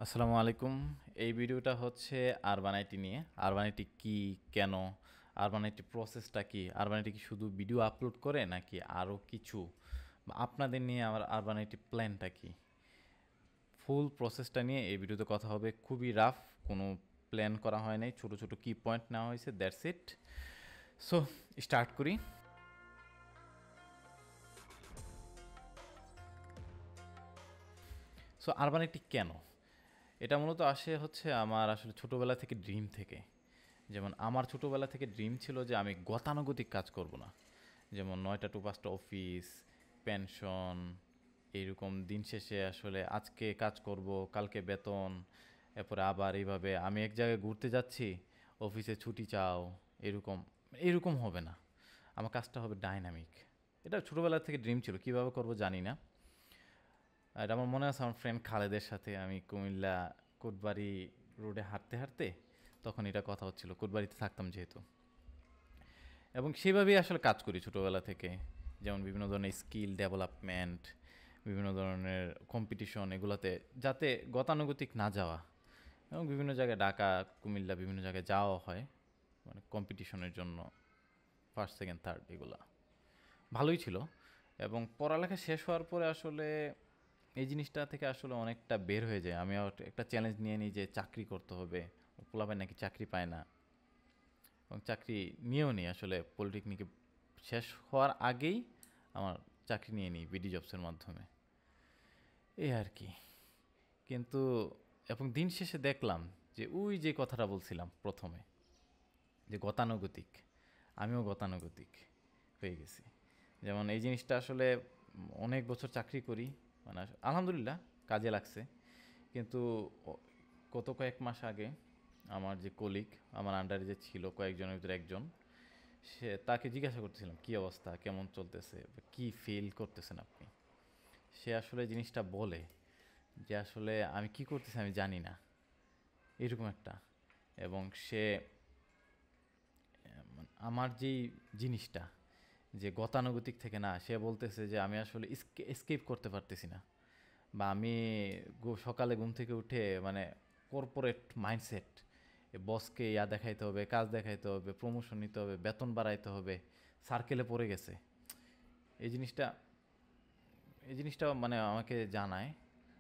আসসালামু আলাইকুম। এই ভিডিওটা হচ্ছে আরবান আইটি নিয়ে। আরবান আইটি কী, কেন, আরবান আইটি প্রসেসটা কী, আরবান আইটি কি শুধু ভিডিও আপলোড করে নাকি আরও কিছু, বা আপনাদের নিয়ে আমার আরবান আইটি প্ল্যানটা কী, ফুল প্রসেসটা নিয়ে এই ভিডিওতে কথা হবে। খুবই রাফ, কোনো প্ল্যান করা হয় নাই, ছোটো ছোটো কি পয়েন্ট নেওয়া হয়েছে, দ্যাটস ইট। সো স্টার্ট করি। সো আরবান আইটি কেন, এটা মূলত আসে হচ্ছে আমার আসলে ছোটোবেলা থেকে ড্রিম থেকে। যেমন আমার ছোটোবেলা থেকে ড্রিম ছিল যে আমি গতানুগতিক কাজ করব না, যেমন 9টা to 5টা অফিস, পেনশন, এইরকম দিন শেষে আসলে আজকে কাজ করব, কালকে বেতন, এরপরে আবার এইভাবে আমি এক জায়গায় ঘুরতে যাচ্ছি, অফিসে ছুটি চাও, এরকম এরকম হবে না। আমার কাজটা হবে ডাইনামিক। এটা ছোটোবেলা থেকে ড্রিম ছিল, কীভাবে করব জানি না। আর আমার মনে আছে আমার ফ্রেন্ড খালেদের সাথে আমি কুমিল্লা কোটবাড়ি রোডে হাঁটতে হাঁটতে তখন এটা কথা হচ্ছিল, কোটবাড়িতে থাকতাম যেহেতু, এবং সেভাবেই আসলে কাজ করি ছোটোবেলা থেকে। যেমন বিভিন্ন ধরনের স্কিল ডেভেলপমেন্ট, বিভিন্ন ধরনের কম্পিটিশন, এগুলোতে যাতে গতানুগতিক না যাওয়া, এবং বিভিন্ন জায়গায় ঢাকা কুমিল্লা বিভিন্ন জায়গায় যাওয়া হয় মানে কম্পিটিশনের জন্য, ফার্স্ট সেকেন্ড থার্ড এগুলা ভালোই ছিল। এবং পড়ালেখা শেষ হওয়ার পরে আসলে এই জিনিসটা থেকে আসলে অনেকটা বের হয়ে যায়। আমি একটা চ্যালেঞ্জ নিয়ে নিই যে চাকরি করতে হবে, পোলাপায় নাকি চাকরি পায় না, এবং চাকরি নিয়েও নিই আসলে। পলিটেকনিকে শেষ হওয়ার আগেই আমার চাকরি নিয়ে নিই বিডি জবসের মাধ্যমে, এই আর কি। কিন্তু এবং দিন শেষে দেখলাম যে ওই যে কথাটা বলছিলাম প্রথমে, যে গতানুগতিক, আমিও গতানুগতিক হয়ে গেছি। যেমন এই জিনিসটা আসলে অনেক বছর চাকরি করি, মানে আলহামদুলিল্লাহ কাজে লাগছে। কিন্তু গত কয়েক মাস আগে আমার যে কলিগ, আমার আন্ডারে যে ছিল কয়েকজনের ভিতরে একজন, তাকে জিজ্ঞাসা করতেছিলাম কী অবস্থা, কেমন চলতেছে, কি ফিল করতেছেন আপনি। সে আসলে জিনিসটা বলে যে আসলে আমি কি করতেছি আমি জানি না, এরকম একটা। এবং সে আমার যেই জিনিসটা যে গতানুগতিক থেকে না, সে বলতেছে যে আমি আসলে এসকেপ করতে পারতেছি না, বা আমি সকালে ঘুম থেকে উঠে মানে কর্পোরেট মাইন্ডসেট, বসকে দেখাইতে হবে, কাজ দেখাইতে হবে, প্রমোশন নিতে হবে, বেতন বাড়াইতে হবে, সার্কেলে পড়ে গেছে। এই জিনিসটা এই জিনিসটা মানে আমাকে জানায়।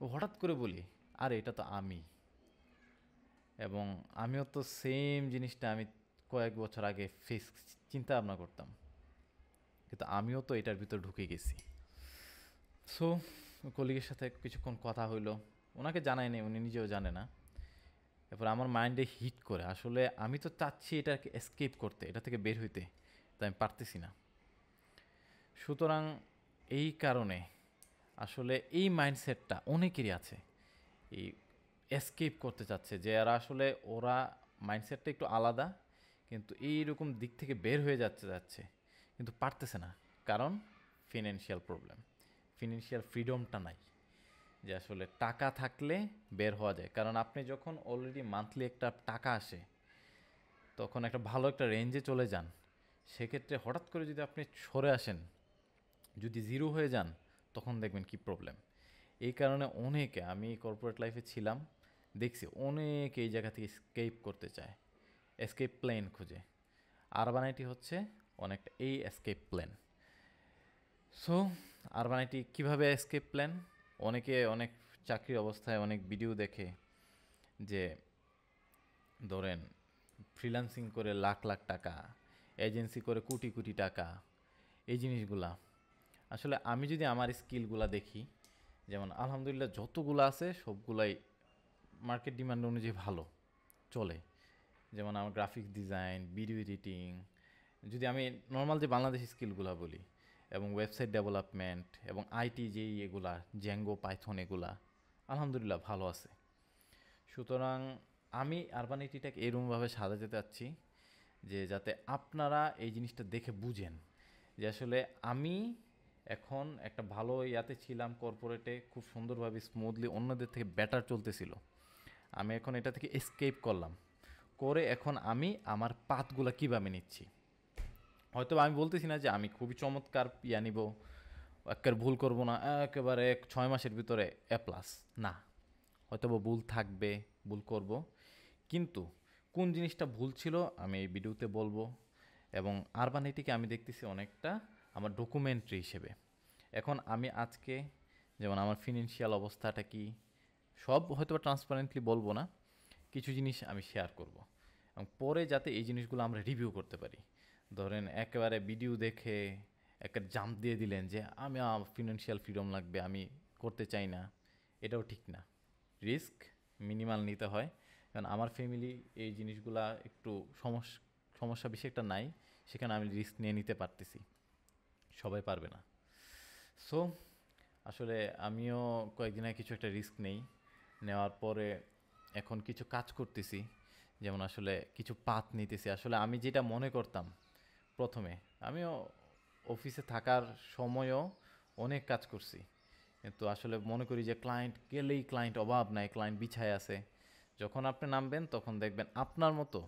ও হঠাৎ করে বলি, আরে এটা তো আমি, এবং আমিও তো সেম জিনিসটা আমি কয়েক বছর আগে চিন্তা ভাবনা করতাম, কিন্তু আমিও তো এটার ভিতর ঢুকে গেছি। সো কলিগের সাথে কিছুক্ষণ কথা হইলো, ওনাকে জানাই নেই, উনি নিজেও জানে না। এরপর আমার মাইন্ডে হিট করে, আসলে আমি তো চাচ্ছি এটাকে এসকেপ করতে, এটা থেকে বের হইতে, তা আমি পারতেছি না। সুতরাং এই কারণে আসলে এই মাইন্ডসেটটা অনেকেরই আছে, এই এসকেপ করতে চাচ্ছে, যে এরা আসলে ওরা মাইন্ডসেটটা একটু আলাদা, কিন্তু এইরকম দিক থেকে বের হয়ে যাচ্ছে কিন্তু পারতেছে না। কারণ ফিনান্সিয়াল প্রবলেম, ফিনান্সিয়াল ফ্রিডমটা নাই, যে আসলে টাকা থাকলে বের হওয়া যায়। কারণ আপনি যখন অলরেডি মান্থলি একটা টাকা আসে, তখন একটা ভালো একটা রেঞ্জে চলে যান, সেক্ষেত্রে হঠাৎ করে যদি আপনি সরে আসেন, যদি জিরো হয়ে যান, তখন দেখবেন কি প্রবলেম। এই কারণে অনেকে, আমি কর্পোরেট লাইফে ছিলাম, দেখছি অনেকে এই জায়গা থেকে এসকেপ করতে চায়, এসকেপ প্ল্যান খুঁজে। আরবানাইটি হচ্ছে অনেকটা এই এসকেপ প্ল্যান। সো আরবানাইটি কীভাবে এসকেপ প্ল্যান, অনেকে অনেক চাকরির অবস্থায় অনেক ভিডিও দেখে, যে ধরেন ফ্রিল্যান্সিং করে লাখ লাখ টাকা, এজেন্সি করে কোটি কোটি টাকা, এই জিনিসগুলা। আসলে আমি যদি আমার স্কিলগুলা দেখি, যেমন আলহামদুলিল্লাহ যতগুলো আছে সবগুলাই মার্কেট ডিমান্ড অনুযায়ী ভালো চলে। যেমন আমার গ্রাফিক্স ডিজাইন, ভিডিও এডিটিং, যদি আমি নর্মাল যে বাংলাদেশি স্কিলগুলো বলি, এবং ওয়েবসাইট ডেভেলপমেন্ট এবং আইটি যেই এগুলা, জ্যাঙ্গো, পাইথন, এগুলা আলহামদুলিল্লাহ ভালো আছে। সুতরাং আমি আরবানিটিটাকে এরকমভাবে সাজাতে চাচ্ছি যে যাতে আপনারা এই জিনিসটা দেখে বুঝেন যে আসলে আমি এখন একটা ভালো ইয়াতে ছিলাম, কর্পোরেটে খুব সুন্দরভাবে স্মুথলি অন্যদের থেকে বেটার চলতেছিল। আমি এখন এটা থেকে এসকেপ করলাম, করে এখন আমি আমার পাথগুলো কীভাবে নিচ্ছি। হয়তো আমি বলতেছি না যে আমি খুবই চমৎকার নিব, একেবারে ভুল করব না, একেবারে 6 মাসের ভিতরে A+, না, হয়তো বা ভুল থাকবে, ভুল করব, কিন্তু কোন জিনিসটা ভুল ছিল আমি এই ভিডিওতে বলবো। এবং আরবানিটিকে আমি দেখতেছি অনেকটা আমার ডকুমেন্টারি হিসেবে। এখন আমি আজকে যেমন আমার ফিনান্সিয়াল অবস্থাটা কি, সব হয়তো বা ট্রান্সপারেন্টলি বলবো না, কিছু জিনিস আমি শেয়ার করব, এবং পরে যাতে এই জিনিসগুলো আমরা রিভিউ করতে পারি। ধরেন একেবারে ভিডিও দেখে একটা জাম্প দিয়ে দিলেন যে আমি ফিনান্সিয়াল ফ্রিডম লাগবে, আমি করতে চাই না, এটাও ঠিক না। রিস্ক মিনিমাল নিতে হয়, কারণ আমার ফ্যামিলি এই জিনিসগুলা একটু সমস্যা বেশি একটা নাই, সেখানে আমি রিস্ক নিয়ে নিতে পারতেছি, সবাই পারবে না। সো আসলে আমিও কয়েকদিন আগে কিছু একটা রিস্ক নেই, নেওয়ার পরে এখন কিছু কাজ করতেছি, যেমন আসলে কিছু পাথ নিতেছি। আসলে আমি যেটা মনে করতাম প্রথমে, আমিও অফিসে থাকার সময়ও অনেক কাজ করছি, কিন্তু আসলে মনে করি যে ক্লায়েন্ট গেলেই ক্লায়েন্ট অভাব নাই, ক্লায়েন্ট বিছায় আছে। যখন আপনি নামবেন তখন দেখবেন আপনার মতো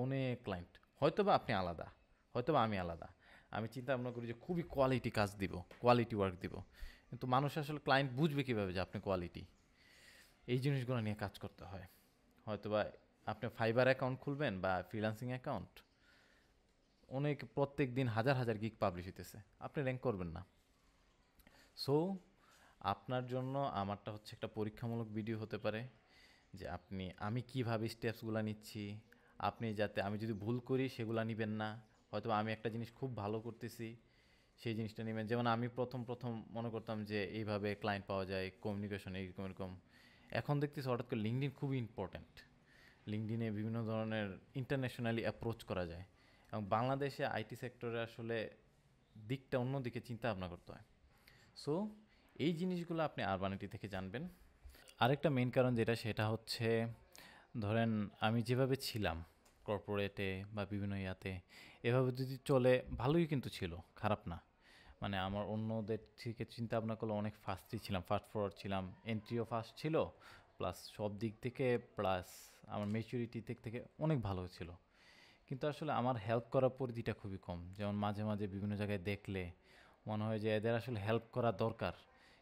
অনেক ক্লায়েন্ট, হয়তোবা আপনি আলাদা, হয়তোবা আমি আলাদা। আমি চিন্তা ভাবনা করি যে খুবই কোয়ালিটি কাজ দিব, কোয়ালিটি ওয়ার্ক দিব, কিন্তু মানুষ আসলে ক্লায়েন্ট বুঝবে কীভাবে যে আপনি কোয়ালিটি? এই জিনিসগুলো নিয়ে কাজ করতে হয়। হয়তোবা আপনি ফাইবার অ্যাকাউন্ট খুলবেন বা ফ্রিল্যান্সিং অ্যাকাউন্ট, অনেক প্রত্যেক দিন হাজার হাজার গিগ পাবলিশ হইতেছে, আপনি র্যাঙ্ক করবেন না। সো আপনার জন্য আমারটা হচ্ছে একটা পরীক্ষামূলক ভিডিও হতে পারে, যে আমি কিভাবে স্টেপসগুলো নিচ্ছি, আপনি যাতে আমি যদি ভুল করি সেগুলো নেবেন না। হয়তো আমি একটা জিনিস খুব ভালো করতেছি, সেই জিনিসটা নেবেন। যেমন আমি প্রথম মনে করতাম যে এইভাবে ক্লায়েন্ট পাওয়া যায়, কমিউনিকেশন এরকম এরকম। এখন দেখতেছি হঠাৎ করে লিঙ্কডইন খুবই ইম্পর্ট্যান্ট, লিঙ্কডইনে বিভিন্ন ধরনের ইন্টারন্যাশনালি অ্যাপ্রোচ করা যায়, এবং বাংলাদেশে আইটি সেক্টরে আসলে দিকটা অন্যদিকে চিন্তা ভাবনা করতে হয়। সো এই জিনিসগুলো আপনি আরবানিটি থেকে জানবেন। আরেকটা মেইন কারণ যেটা, সেটা হচ্ছে ধরেন আমি যেভাবে ছিলাম কর্পোরেটে বা বিভিন্ন ইয়াতে, এভাবে যদি চলে ভালোই কিন্তু ছিল, খারাপ না। মানে আমার অন্যদের থেকে চিন্তা ভাবনা করলে অনেক ফাস্টই ছিলাম, ফাস্ট ফরওয়ার্ড ছিলাম, এন্ট্রিও ফাস্ট ছিল, প্লাস সব দিক থেকে, প্লাস আমার ম্যাচুরিটি দিক থেকে অনেক ভালো ছিল। কিন্তু আসলে আমার হেল্প করার পরিধিটা খুবই কম। যেমন মাঝে মাঝে বিভিন্ন জায়গায় দেখলে মনে হয় যে এদের আসলে হেল্প করা দরকার,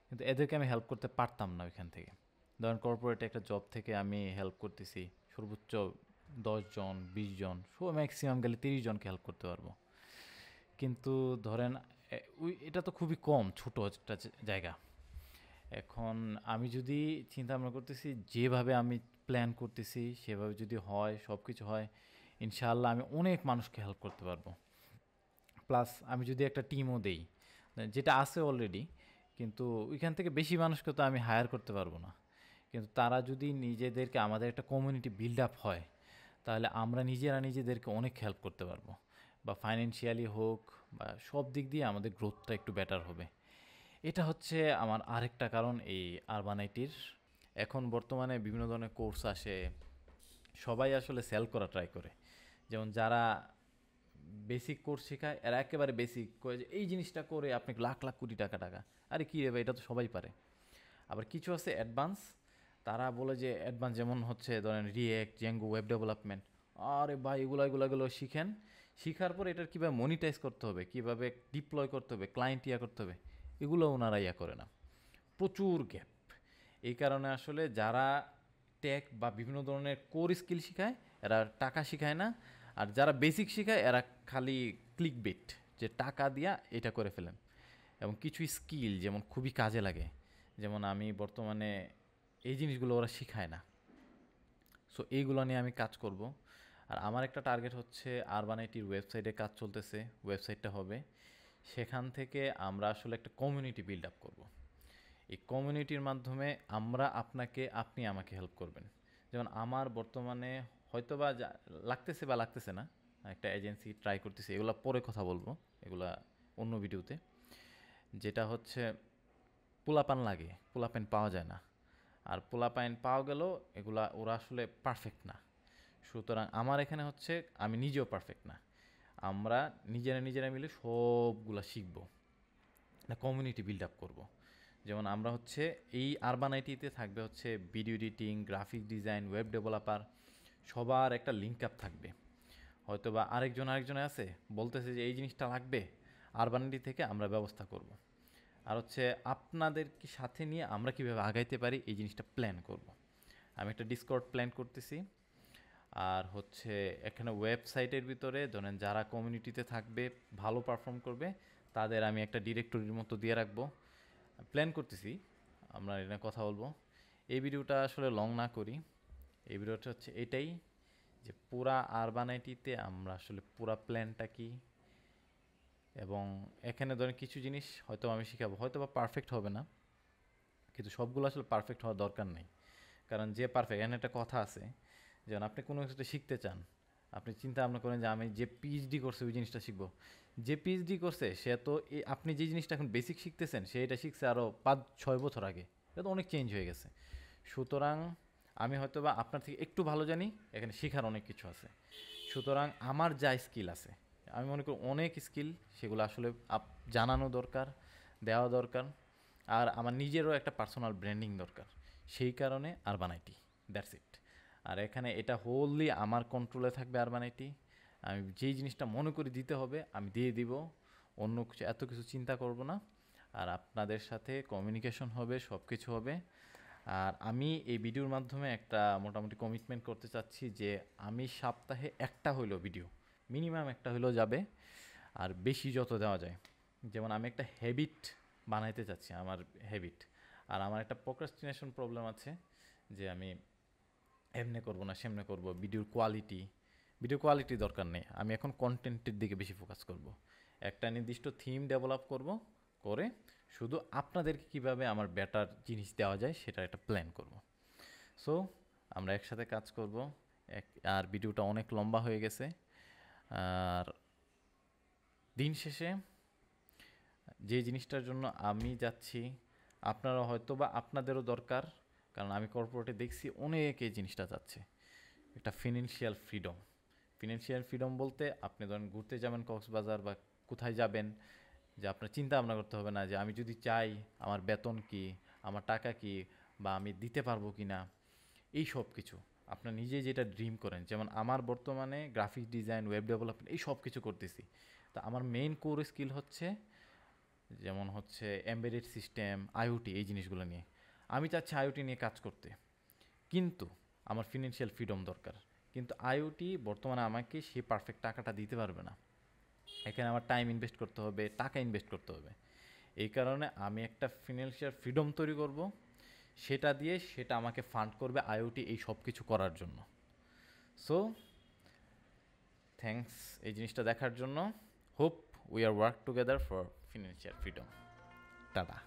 কিন্তু এদেরকে আমি হেল্প করতে পারতাম না ওইখান থেকে। ধরেন কর্পোরেটে একটা জব থেকে আমি হেল্প করতেছি সর্বোচ্চ 10 জন 20 জন, ম্যাক্সিমাম গেলে 30 জনকে হেল্প করতে পারবো। কিন্তু ধরেন এটা তো খুবই কম, ছোট একটা জায়গা। এখন আমি যদি চিন্তা ভাবনা করতেছি যেভাবে আমি প্ল্যান করতেছি সেভাবে যদি হয়, সব কিছু হয়, ইনশাআল্লাহ আমি অনেক মানুষকে হেল্প করতে পারবো। প্লাস আমি যদি একটা টিমও দেই, যেটা আছে অলরেডি, কিন্তু ওইখান থেকে বেশি মানুষকে তো আমি হায়ার করতে পারবো না। কিন্তু তারা যদি নিজেদেরকে, আমাদের একটা কমিউনিটি বিল্ড আপ হয়, তাহলে আমরা নিজেরা নিজেদেরকে অনেক হেল্প করতে পারবো, বা ফাইন্যান্সিয়ালি হোক, বা সব দিক দিয়ে আমাদের গ্রোথটা একটু বেটার হবে। এটা হচ্ছে আমার আরেকটা কারণ এই আরবান আইটির। এখন বর্তমানে বিভিন্ন ধরনের কোর্স আসে, সবাই আসলে সেল করা ট্রাই করে। যেমন যারা বেসিক কোর্স শেখায়, এরা একেবারে বেসিক করে যে এই জিনিসটা করে আপনি লাখ লাখ কোটি টাকা টাকা, আরে কী রে ভাই, এটা তো সবাই পারে। আবার কিছু আছে অ্যাডভান্স, তারা বলে যে অ্যাডভান্স, যেমন হচ্ছে ধরেন রিয়েক্ট, জেঙ্গো, ওয়েব ডেভেলপমেন্ট, আরে ভাই এগুলো শিখেন, শিখার পর এটার কীভাবে মনিটাইজ করতে হবে, কীভাবে ডিপ্লয় করতে হবে, ক্লায়েন্ট ইয়া করতে হবে, এগুলো ওনারা ইয়া করে না। প্রচুর গ্যাপ। এই কারণে আসলে যারা টেক বা বিভিন্ন ধরনের কোর স্কিল শেখায়, এরা টাকা শেখায় না। আর যারা বেসিক শেখায়, এরা খালি ক্লিক বেট, যে টাকা দিয়া এটা করে ফেলেন। এবং কিছু স্কিল যেমন খুবই কাজে লাগে, যেমন আমি বর্তমানে এই জিনিসগুলো ওরা শেখায় না। সো এইগুলো নিয়ে আমি কাজ করব। আর আমার একটা টার্গেট হচ্ছে আরবান আইটির ওয়েবসাইটে কাজ চলতেছে, ওয়েবসাইটটা হবে, সেখান থেকে আমরা আসলে একটা কমিউনিটি বিল্ড আপ করবো। এই কমিউনিটির মাধ্যমে আপনি আমাকে হেল্প করবেন। যেমন আমার বর্তমানে হয়তো বা লাগতেছে বা লাগতেছে না, একটা এজেন্সি ট্রাই করতেছি, এগুলো পরে কথা বলবো, এগুলা অন্য ভিডিওতে। যেটা হচ্ছে পোলাপান লাগে, পোলাপান পাওয়া যায় না। আর পোলাপাইন পাওয়া গেলেও ওরা আসলে পারফেক্ট না। সুতরাং আমার এখানে হচ্ছে আমি নিজেও পারফেক্ট না, আমরা নিজেরা মিলে সবগুলা শিখবো, কমিউনিটি বিল্ড আপ করবো। যেমন আমরা হচ্ছে এই আরবান আইটিতে থাকবে হচ্ছে video editing, graphic design, web developer, সবার একটা লিঙ্ক আপ থাকবে। হয়তো বা আরেকজনে আছে বলতেছে যে এই জিনিসটা লাগবে, আরবান আইটি থেকে আমরা ব্যবস্থা করব। আর হচ্ছে আপনাদেরকে সাথে নিয়ে আমরা কীভাবে আগাইতে পারি এই জিনিসটা প্ল্যান করব। আমি একটা ডিসকর্ড প্ল্যান করতেছি। আর হচ্ছে এখানে ওয়েবসাইটের ভিতরে ধরেন যারা কমিউনিটিতে থাকবে, ভালো পারফর্ম করবে, তাদের আমি একটা ডিরেক্টরির মতো দিয়ে রাখবো। প্ল্যান করতেছি, আমরা এটা কথা বলবো। এই ভিডিওটা আসলে লং না করি, এই ভিডিওটা হচ্ছে এটাই যে পুরা আরবান আইটিতে আমরা আসলে পুরা প্ল্যানটা কি, এবং এখানে ধরেন কিছু জিনিস হয়তো আমি শেখাবো, হয়তো বা পারফেক্ট হবে না, কিন্তু সবগুলো আসলে পারফেক্ট হওয়ার দরকার নেই। কারণ যে পারফেক্ট, এখানে একটা কথা আছে, যেমন আপনি কোনো কিছুতে শিখতে চান, আপনি চিন্তা ভাবনা করেন যে আমি যে পিএইচডি করছে ওই জিনিসটা শিখবো। যে পিএইচডি করছে সে তো আপনি যে জিনিসটা এখন বেসিক শিখতেছেন সে এটা শিখছে আরও 5-6 বছর আগে, এটা তো অনেক চেঞ্জ হয়ে গেছে। সুতরাং আমি হয়তো বা আপনার থেকে একটু ভালো জানি, এখানে শেখার অনেক কিছু আছে। সুতরাং আমার যা স্কিল আছে, আমি মনে করি অনেক স্কিল, সেগুলো আসলে জানানো দরকার, দেওয়া দরকার। আর আমার নিজেরও একটা পার্সোনাল ব্র্যান্ডিং দরকার, সেই কারণে আরবান আইটি, দ্যাটস ইট। আর এখানে এটা হোললি আমার কন্ট্রোলে থাকবে আরবান আইটি। আমি যেই জিনিসটা মনে করি দিতে হবে আমি দিয়ে দিব, অন্য কিছু এত কিছু চিন্তা করব না। আর আপনাদের সাথে কমিউনিকেশন হবে, সব কিছু হবে। আর আমি এই ভিডিওর মাধ্যমে একটা মোটামুটি কমিটমেন্ট করতে চাচ্ছি যে আমি সপ্তাহে একটা হইলেও ভিডিও, মিনিমাম একটা হইলেও যাবে, আর বেশি যত দেওয়া যায়। যেমন আমি একটা হ্যাবিট বানাইতে চাচ্ছি, আমার হ্যাবিট। আর আমার একটা প্রোক্রাস্টিনেশন প্রবলেম আছে, যে আমি এমনে করবো না সেমনে করবো। ভিডিও কোয়ালিটি দরকার নেই, আমি এখন কন্টেন্টের দিকে বেশি ফোকাস করব। একটা নির্দিষ্ট থিম ডেভেলপ করব, করে শুধু আপনাদেরকে কিভাবে আমার বেটার জিনিস দেওয়া যায় সেটা একটা প্ল্যান করব। সো আমরা একসাথে কাজ করব। আর ভিডিওটা অনেক লম্বা হয়ে গেছে। আর দিন শেষে যে জিনিসটার জন্য আমি যাচ্ছি, আপনারা হয়তো বা আপনাদেরও দরকার, কারণ আমি কর্পোরেটে দেখছি অনেক এই জিনিসটা যাচ্ছে, একটা ফিনান্সিয়াল ফ্রিডম। ফিনান্সিয়াল ফ্রিডম বলতে আপনি ধরেন ঘুরতে যাবেন কক্সবাজার বা কোথায় যাবেন, যে আপনার চিন্তা ভাবনা করতে হবে না যে আমি যদি চাই আমার বেতন কি, আমার টাকা কি, বা আমি দিতে পারবো কি না, এই সব কিছু আপনার নিজে যেটা ড্রিম করেন। যেমন আমার বর্তমানে গ্রাফিক ডিজাইন, ওয়েব ডেভেলপমেন্ট এই সব কিছু করতেছি। তো আমার মেইন কোর স্কিল হচ্ছে, যেমন হচ্ছে এমবেডেড সিস্টেম, আইওটি, এই জিনিসগুলো নিয়ে আমি চাচ্ছি আইওটি নিয়ে কাজ করতে। কিন্তু আমার ফিনান্সিয়াল ফ্রিডম দরকার। কিন্তু আইওটি বর্তমানে আমাকে সেই পারফেক্ট টাকাটা দিতে পারবে না, এখানে আমার টাইম ইনভেস্ট করতে হবে, টাকা ইনভেস্ট করতে হবে। এই কারণে আমি একটা ফিনান্সিয়াল ফ্রিডম তৈরি করব, সেটা দিয়ে সেটা আমাকে ফান্ড করবে আইওটি এই সব কিছু করার জন্য। সো থ্যাংকস এই জিনিসটা দেখার জন্য। Hope we are work together for financial freedom. Tata.